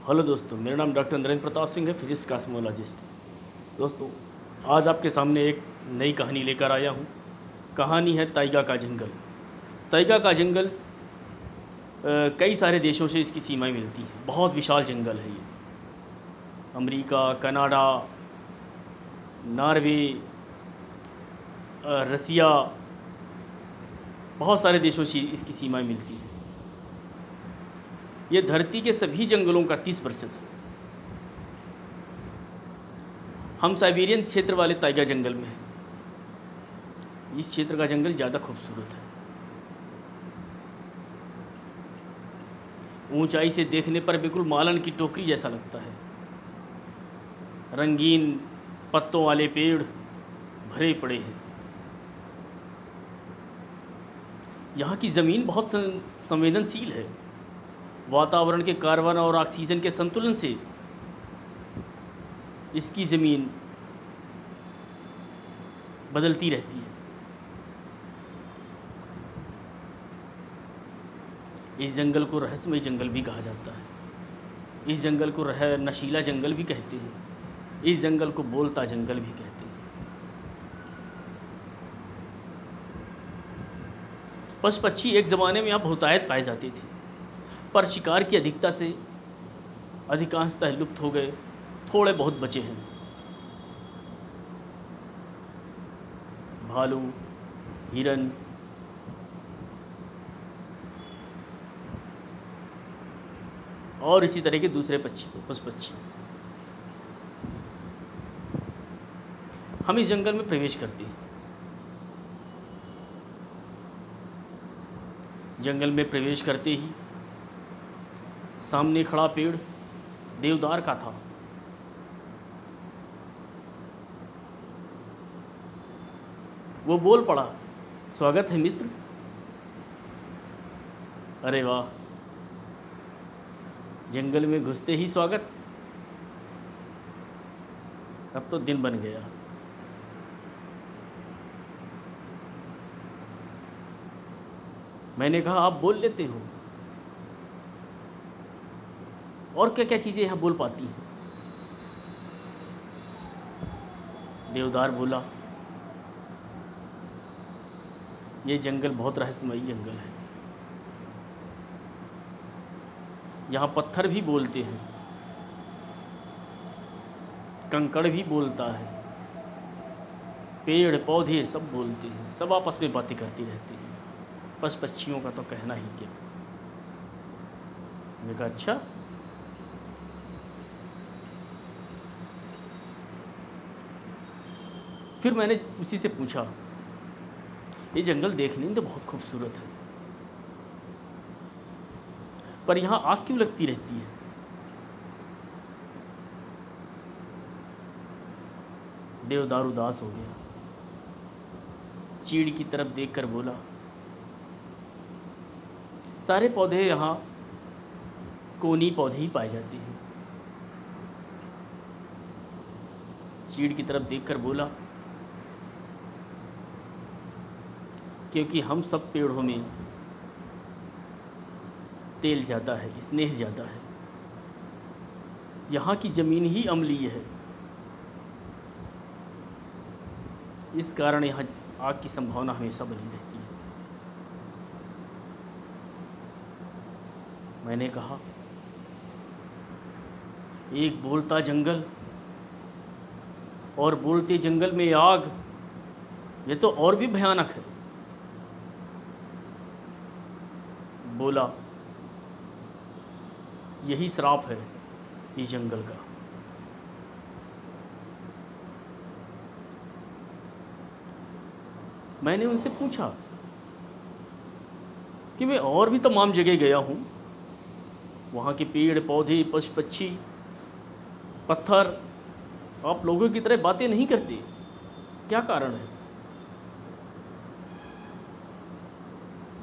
Hello दोस्तों, मेरा नाम डॉक्टर नरेंद्र प्रताप सिंह है, फिजिक्स कॉस्मोलॉजिस्ट। दोस्तों, आज आपके सामने एक नई कहानी लेकर आया हूँ। कहानी है ताइगा का जंगल। ताइगा का जंगल कई सारे देशों से इसकी सीमाएं मिलती हैं। बहुत विशाल जंगल है ये। अमेरिका, कनाडा, नॉर्वे, रसिया, बहुत सारे देशों से इसकी सीमाएं मिलती हैं। ये धरती के सभी जंगलों का 30% है। हम साइबेरियन क्षेत्र वाले ताइगा जंगल में हैं। इस क्षेत्र का जंगल ज़्यादा खूबसूरत है। ऊंचाई से देखने पर बिल्कुल मालन की टोकरी जैसा लगता है। रंगीन पत्तों वाले पेड़ भरे पड़े हैं। यहाँ की ज़मीन बहुत संवेदनशील है। वातावरण के कार्बन और ऑक्सीजन के संतुलन से इसकी ज़मीन बदलती रहती है। इस जंगल को रहस्यमय जंगल भी कहा जाता है। इस जंगल को नशीला जंगल भी कहते हैं। इस जंगल को बोलता जंगल भी कहते हैं। पशु पक्षी एक ज़माने में यहाँ बहुतायत पाए जाते थे, पर शिकार की अधिकता से अधिकांशतः लुप्त हो गए। थोड़े बहुत बचे हैं। भालू, हिरन, और इसी तरह के दूसरे पशु पक्षी। हम इस जंगल में प्रवेश करते हैं। जंगल में प्रवेश करते ही सामने खड़ा पेड़ देवदार का था। वो बोल पड़ा, स्वागत है मित्र। अरे वाह, जंगल में घुसते ही स्वागत। अब तो दिन बन गया। मैंने कहा, आप बोल लेते हो? और क्या क्या चीज़ें यहाँ बोल पाती हैं? देवदार बोला, ये जंगल बहुत रहस्यमयी जंगल है। यहाँ पत्थर भी बोलते हैं, कंकड़ भी बोलता है, पेड़ पौधे सब बोलते हैं, सब आपस में बातें करती रहती हैं। पशु पक्षियों का तो कहना ही क्या। मैंने कहा, अच्छा। फिर मैंने उसी से पूछा, ये जंगल देखने में तो बहुत खूबसूरत है, पर यहाँ आग क्यों लगती रहती है? देवदार उदास हो गया। चीड़ की तरफ देखकर बोला, सारे पौधे यहाँ कोनी पौधे ही पाए जाते हैं। चीड़ की तरफ देखकर बोला, क्योंकि हम सब पेड़ों में तेल ज़्यादा है, स्नेह ज़्यादा है। यहाँ की ज़मीन ही अम्लीय है, इस कारण यहाँ आग की संभावना हमेशा बनी रहती है। मैंने कहा, एक बोलता जंगल और बोलते जंगल में आग, ये तो और भी भयानक है। बोला, यही श्राप है इस जंगल का। मैंने उनसे पूछा कि मैं और भी तमाम जगह गया हूँ, वहाँ के पेड़ पौधे पशु पक्षी पत्थर आप लोगों की तरह बातें नहीं करते, क्या कारण है?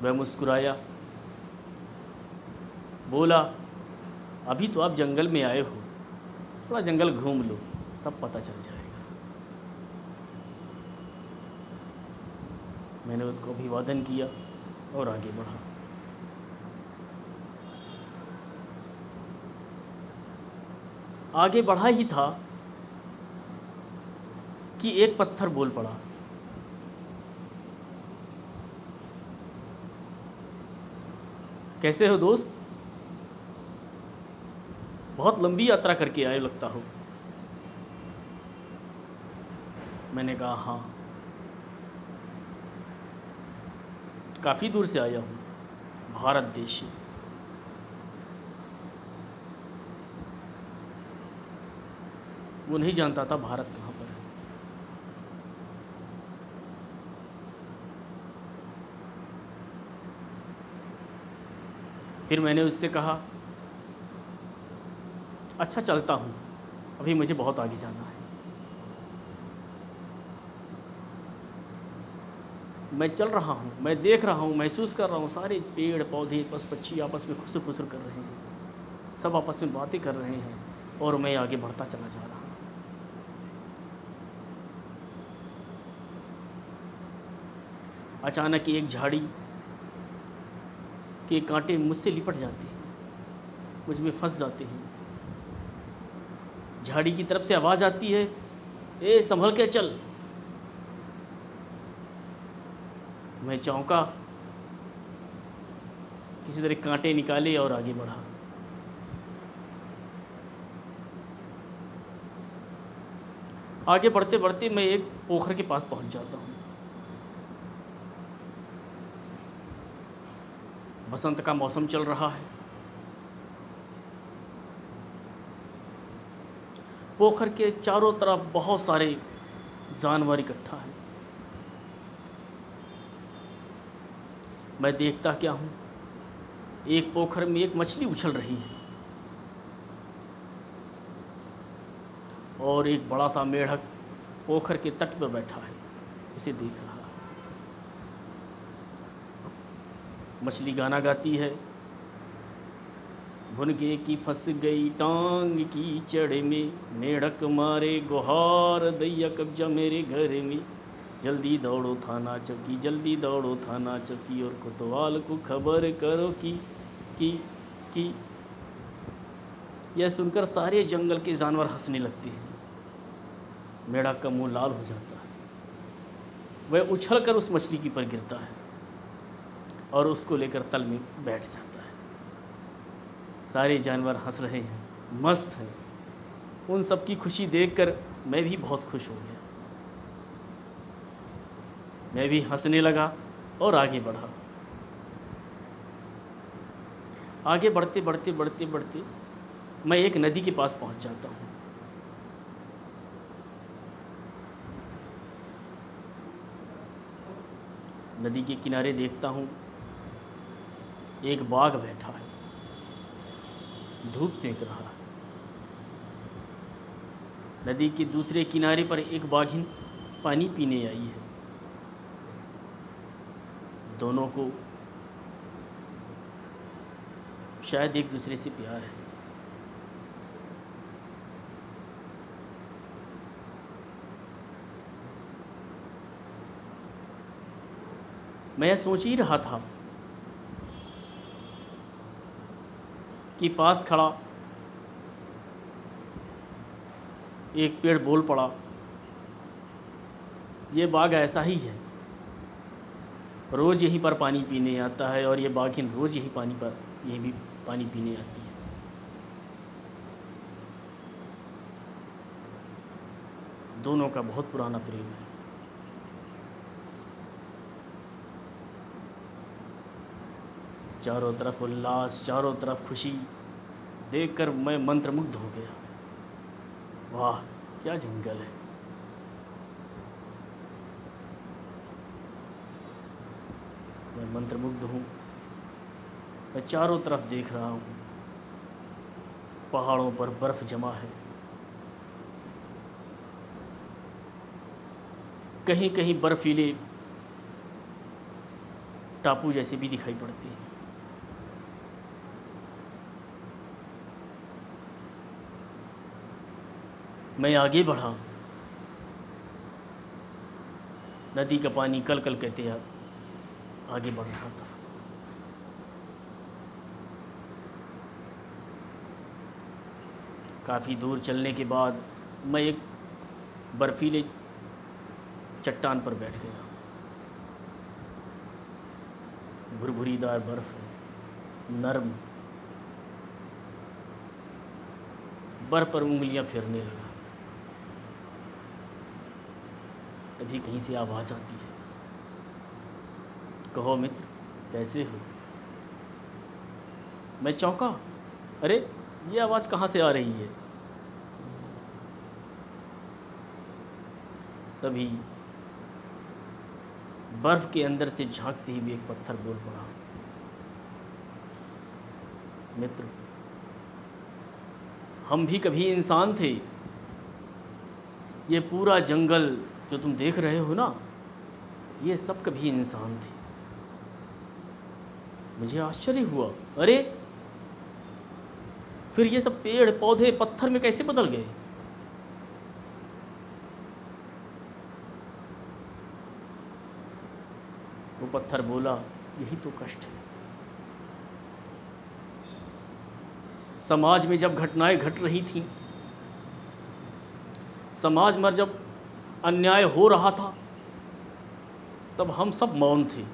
वह मुस्कुराया, बोला, अभी तो आप जंगल में आए हो, थोड़ा जंगल घूम लो, सब पता चल जाएगा। मैंने उसको अभिवादन किया और आगे बढ़ा। आगे बढ़ा ही था कि एक पत्थर बोल पड़ा। कैसे हो दोस्त? बहुत लंबी यात्रा करके आए लगता हो। मैंने कहा हाँ, काफ़ी दूर से आया हूँ, भारत देश से। वो नहीं जानता था भारत कहाँ पर है। फिर मैंने उससे कहा अच्छा चलता हूँ, अभी मुझे बहुत आगे जाना है। मैं चल रहा हूँ, मैं देख रहा हूँ, महसूस कर रहा हूँ, सारे पेड़ पौधे पशु पक्षी आपस में खुसर खुसर कर रहे हैं, सब आपस में बातें कर रहे हैं, और मैं आगे बढ़ता चला जा रहा हूँ। अचानक एक झाड़ी के कांटे मुझसे लिपट जाते हैं, मुझ में फंस जाते हैं। झाड़ी की तरफ से आवाज़ आती है, ए संभल के चल। मैं चौंका, किसी तरह कांटे निकाले और आगे बढ़ा। आगे बढ़ते बढ़ते मैं एक पोखर के पास पहुंच जाता हूँ। बसंत का मौसम चल रहा है। पोखर के चारों तरफ बहुत सारे जानवर इकट्ठा हैं। मैं देखता क्या हूँ, एक पोखर में एक मछली उछल रही है और एक बड़ा सा मेढक पोखर के तट पर बैठा है, उसे देख रहा है। मछली गाना गाती है, भुनगे की फंस गई टांग की चढ़ में, मेढक मारे गुहार दैया कब्जा मेरे घर में, जल्दी दौड़ो थाना चौकी, जल्दी दौड़ो थाना चौकी, और कोतवाल को खबर करो कि। यह सुनकर सारे जंगल के जानवर हंसने लगते हैं। मेढक का मुंह लाल हो जाता है। वह उछलकर उस मछली की पर गिरता है और उसको लेकर तल में बैठ जाता है। सारे जानवर हंस रहे हैं, मस्त हैं। उन सब की खुशी देखकर मैं भी बहुत खुश हो गया। मैं भी हंसने लगा और आगे बढ़ा। आगे बढ़ते बढ़ते बढ़ते बढ़ते मैं एक नदी के पास पहुंच जाता हूँ। नदी के किनारे देखता हूँ एक बाघ बैठा है, धूप सेक रहा है। नदी के दूसरे किनारे पर एक बाघिन पानी पीने आई है। दोनों को शायद एक दूसरे से प्यार है। मैं यह सोच ही रहा था कि पास खड़ा एक पेड़ बोल पड़ा, ये बाघ ऐसा ही है, रोज़ यहीं पर पानी पीने आता है, और ये बाघिन रोज़ यही भी पानी पीने आती है। दोनों का बहुत पुराना प्रेम है। चारों तरफ उल्लास, चारों तरफ खुशी देखकर मैं मंत्रमुग्ध हो गया। वाह क्या जंगल है। मैं मंत्रमुग्ध हूँ। मैं चारों तरफ देख रहा हूँ, पहाड़ों पर बर्फ जमा है, कहीं कहीं बर्फीले टापू जैसे भी दिखाई पड़ते हैं। मैं आगे बढ़ा। नदी का पानी कल कल कहते आगे बढ़ रहा था। काफ़ी दूर चलने के बाद मैं एक बर्फीले चट्टान पर बैठ गया। भुरभुरीदार बर्फ है, नर्म। बर्फ पर उंगलियां फेरने लगा। तभी कहीं से आवाज़ आती है, कहो मित्र, कैसे हो? मैं चौंका। अरे, ये आवाज़ कहाँ से आ रही है? तभी बर्फ के अंदर से झांकते हुए एक पत्थर बोल पड़ा, मित्र, हम भी कभी इंसान थे। ये पूरा जंगल जो तुम देख रहे हो ना, ये सब कभी इंसान थे। मुझे आश्चर्य हुआ, अरे फिर ये सब पेड़ पौधे पत्थर में कैसे बदल गए? वो पत्थर बोला, यही तो कष्ट है। समाज में जब घटनाएं घट रही थीं, समाज में जब अन्याय हो रहा था, तब हम सब मौन थे।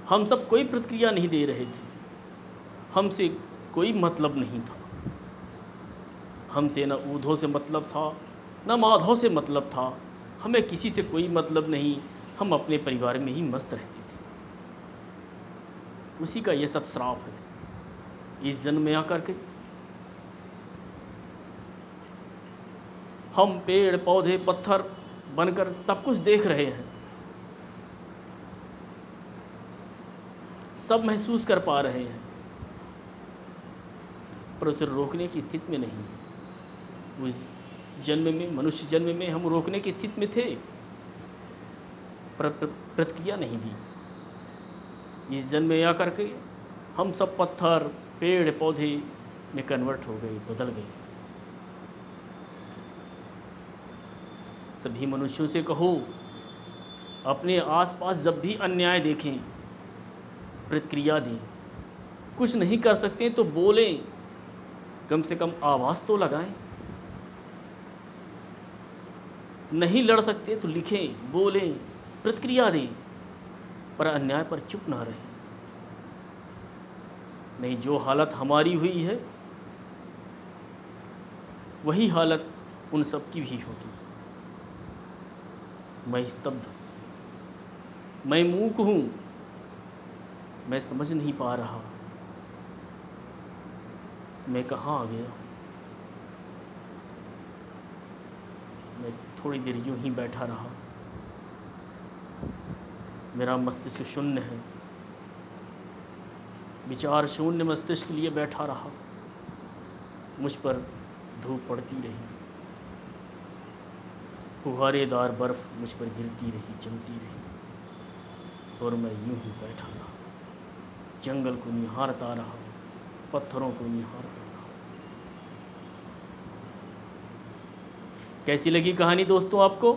हम सब कोई प्रतिक्रिया नहीं दे रहे थे। हमसे कोई मतलब नहीं था। हमसे न ऊधों से मतलब था, न माधों से मतलब था। हमें किसी से कोई मतलब नहीं। हम अपने परिवार में ही मस्त रहते थे। उसी का ये सब श्राप है। इस जन्म में आकर के हम पेड़ पौधे पत्थर बनकर सब कुछ देख रहे हैं, सब महसूस कर पा रहे हैं, पर उसे रोकने की स्थिति में नहीं। उस जन्म में, मनुष्य जन्म में हम रोकने की स्थिति में थे, पर प्रतिक्रिया नहीं दी। इस जन्म में आकर के हम सब पत्थर पेड़ पौधे में कन्वर्ट हो गए, बदल गए। सभी मनुष्यों से कहो, अपने आसपास जब भी अन्याय देखें, प्रतिक्रिया दें। कुछ नहीं कर सकते तो बोलें, कम से कम आवाज़ तो लगाएं। नहीं लड़ सकते तो लिखें, बोलें, प्रतिक्रिया दें, पर अन्याय पर चुप ना रहें। नहीं, जो हालत हमारी हुई है वही हालत उन सब की भी होगी। मैं स्तब्ध, मैं मूक हूँ, मैं समझ नहीं पा रहा मैं कहाँ आ गया। मैं थोड़ी देर यूं ही बैठा रहा। मेरा मस्तिष्क शून्य है, विचार शून्य मस्तिष्क लिए बैठा रहा। मुझ पर धूप पड़ती रही, फुहारेदार बर्फ मुझ पर गिरती रही, जमती रही, और मैं यूं ही बैठा रहा, जंगल को निहारता रहा, पत्थरों को निहारता रहा। कैसी लगी कहानी दोस्तों आपको?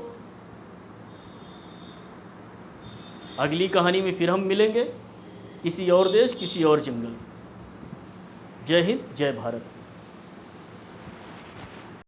अगली कहानी में फिर हम मिलेंगे, किसी और देश, किसी और जंगल। जय हिंद, जय भारत।